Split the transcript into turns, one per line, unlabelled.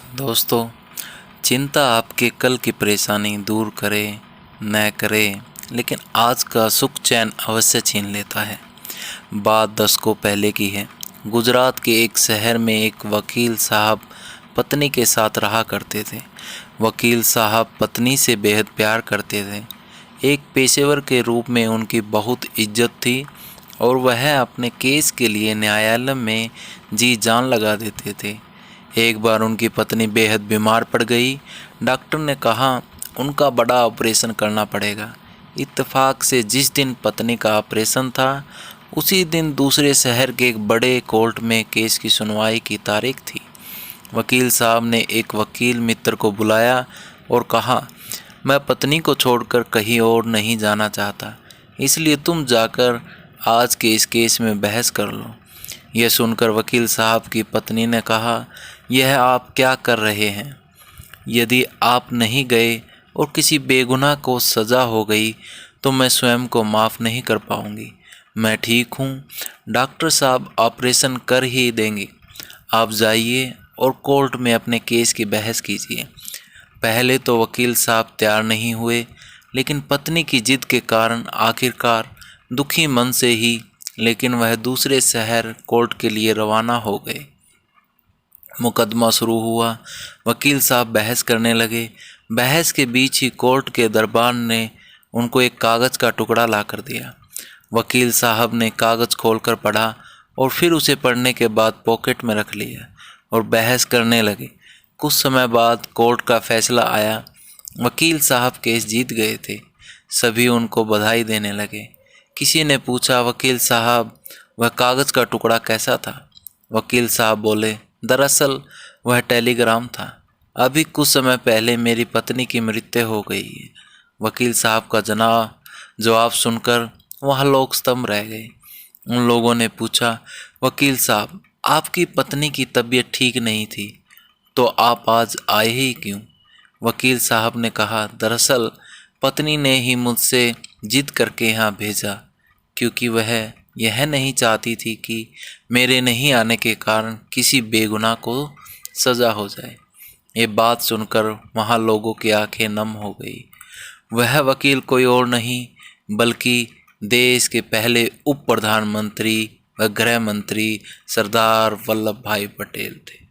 दोस्तों, चिंता आपके कल की परेशानी दूर करे न करे, लेकिन आज का सुख चैन अवश्य छीन लेता है। बात दशकों पहले की है। गुजरात के एक शहर में एक वकील साहब पत्नी के साथ रहा करते थे। वकील साहब पत्नी से बेहद प्यार करते थे। एक पेशेवर के रूप में उनकी बहुत इज्जत थी और वह अपने केस के लिए न्यायालय में जी जान लगा देते थे। एक बार उनकी पत्नी बेहद बीमार पड़ गई। डॉक्टर ने कहा उनका बड़ा ऑपरेशन करना पड़ेगा। इत्तेफाक से जिस दिन पत्नी का ऑपरेशन था उसी दिन दूसरे शहर के एक बड़े कोर्ट में केस की सुनवाई की तारीख थी। वकील साहब ने एक वकील मित्र को बुलाया और कहा, मैं पत्नी को छोड़कर कहीं और नहीं जाना चाहता, इसलिए तुम जाकर आज के इस केस में बहस कर लो। यह सुनकर वकील साहब की पत्नी ने कहा, यह आप क्या कर रहे हैं? यदि आप नहीं गए और किसी बेगुनाह को सज़ा हो गई तो मैं स्वयं को माफ़ नहीं कर पाऊंगी। मैं ठीक हूँ, डॉक्टर साहब ऑपरेशन कर ही देंगे। आप जाइए और कोर्ट में अपने केस की बहस कीजिए। पहले तो वकील साहब तैयार नहीं हुए, लेकिन पत्नी की जिद के कारण आखिरकार दुखी मन से ही लेकिन वह दूसरे शहर कोर्ट के लिए रवाना हो गए। मुकदमा शुरू हुआ। वकील साहब बहस करने लगे। बहस के बीच ही कोर्ट के दरबान ने उनको एक कागज़ का टुकड़ा ला कर दिया। वकील साहब ने कागज़ खोलकर पढ़ा और फिर उसे पढ़ने के बाद पॉकेट में रख लिया और बहस करने लगे। कुछ समय बाद कोर्ट का फैसला आया। वकील साहब केस जीत गए थे। सभी उनको बधाई देने लगे। किसी ने पूछा, वकील साहब वह कागज़ का टुकड़ा कैसा था? वकील साहब बोले, दरअसल वह टेलीग्राम था। अभी कुछ समय पहले मेरी पत्नी की मृत्यु हो गई है। वकील साहब का जवाब सुनकर वहाँ लोग स्तंभ रह गए। उन लोगों ने पूछा, वकील साहब आपकी पत्नी की तबीयत ठीक नहीं थी, तो आप आज आए ही क्यों? वकील साहब ने कहा, दरअसल पत्नी ने ही मुझसे जिद करके यहाँ भेजा, क्योंकि वह यह नहीं चाहती थी कि मेरे नहीं आने के कारण किसी बेगुनाह को सज़ा हो जाए। ये बात सुनकर वहाँ लोगों की आंखें नम हो गई। वह वकील कोई और नहीं बल्कि देश के पहले उप प्रधानमंत्री व गृह मंत्री सरदार वल्लभ भाई पटेल थे।